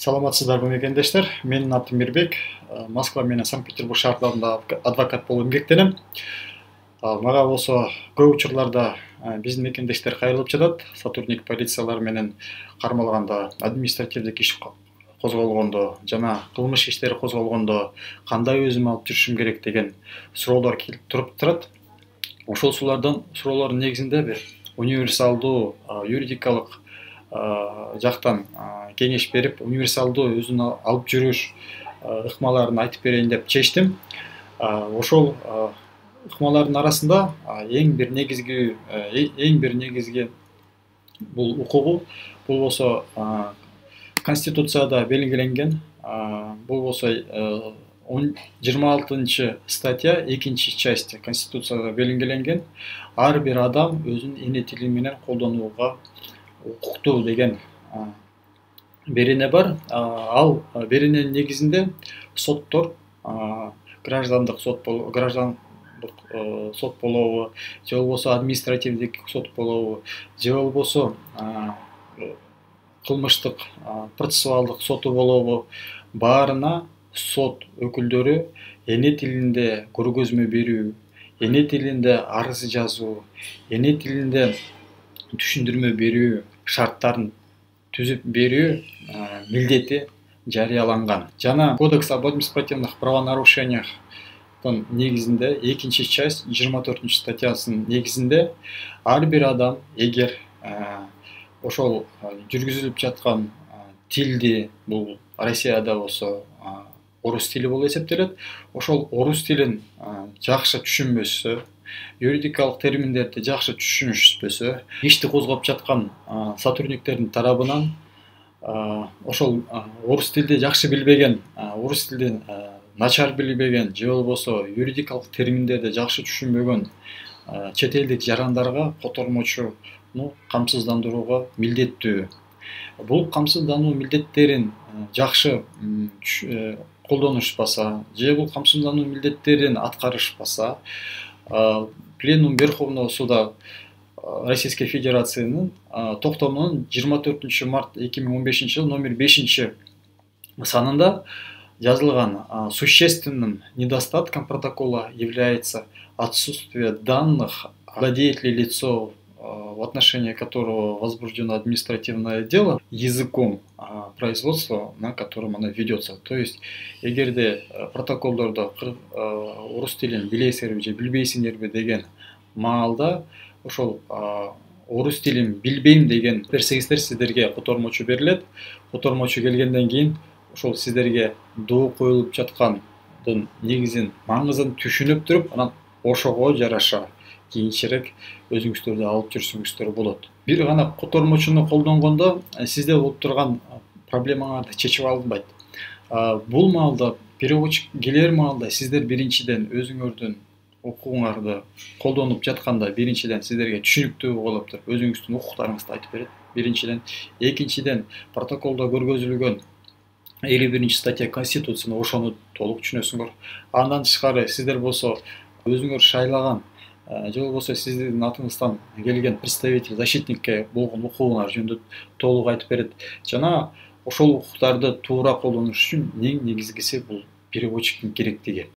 Саламатсыздарбы мекендештер. Менин атым Мирбек. Москва менен Санкт-Петербург шаарларында адвокат болуп эмгектенем. Мага болсо көп учурларда биздин мекендештер кайрылып жатат. Сотрудник полициялар менен кармалганда, административдик иш козголгондо жана кылмыш иштери козголгондо кандай өзүм алып жүрүшүм керек деген суроолор келип турат. Ошол суроолордун негизинде универсалдуу юридикалык жактан кеңеш берип, универсалдуу өзүн алып жүрүш ыкмаларын айтып берейин деп чечтим. Ошол ыкмалардын арасында эң бир негизги бул укугу, бул болсо Конституцияда белгиленген, бул болсо 26 статья 2 части Конституцияда белгиленген, ар бир адам өзүнүн эне тили менен колдонууга укуктуу деген берене бар. Ал берененин негизинде соттор, граждандык сот болобу, же болбосо административдик сот болобу, же болбосо кылмыштык процессуалдык соту болобу, баарына сот өкүлдөрү эне тилинде көргөзмө берүү, эне тилинде арыз жазуу, эне тилинде түшүндүрмө берүү шарттарын түзүп берүү милдети жарыяланган. Жана Кодекс об административных правонарушениях негизинде 2 часть 24 статьясынын негизинде ар бир адам эгер ошол жүргүзүлүп жаткан тилди, бул Россияда болсо орус тили болуп эсептелет, ошол орус тилин жакшы түшүнбөсө, юридикалык терминдерди жакшы түшүнүшпөсө, ишти козгоп жаткан сотрудниктердин тарабынан ошол орус тилди жакшы билбеген, орус тилин начар билбеген, же болбосо юридикалык терминдерди жакшы түшүнбөгөн чет элдик жарандарга котормочуну камсыздандырууга милдеттүү. Бул камсыздануу милдеттерин жакшы колдонушпаса, же бул камсыздануу милдеттерин аткарышпаса, Пленум Верховного суда Российской Федерациянын токтомунун 24 март 2015 жыл номер 5 санында жазылган: существенным недостатком протокола является отсутствие данных о деятеле лицо, в отношении которого возбуждено административное дело, языком производства, на котором оно ведется. То есть, эгерде протоколдордо орус тилин билесиңерби же билбейсиңерби деген маалда ошол орус тилин билбейм деген берсеңиздер, сиздерге котормочу берилет. Котормочу келгенден кийин ошол сиздерге доо коюлуп жаткандын негизин, маңызын түшүнүп туруп, анан ошого жараша кийинчерээк өзүңүздөрдү алып жүрсөңүздөр болот. Бир гана котормочуну колдонгондо сизде болуп турган проблемаңарды чечип алынбайт. Бул маалда, переводчик келер маалда сиздер биринчиден өзүңөрдүн укугуңарды колдонуп жатканда, биринчиден сиздерге түшүнүктүү болуп туруп, өзүңүздүн укуктарыңызды айтып берет. Биринчиден, экинчиден, протоколдо көргөзүлгөн 51 статья Конституцияны ошону толук түшүнөсүңөр. Андан тышкары сиздер болсо өзүңөр шайлаган, же болбосо сиздин атыңыздан келген представитель, защитникке болгон укугуңар жөнүндө толук айтып берет. Жана ошол укуктарды туура колдонуш үчүн эң негизгиси бул переводчиктин керектиги.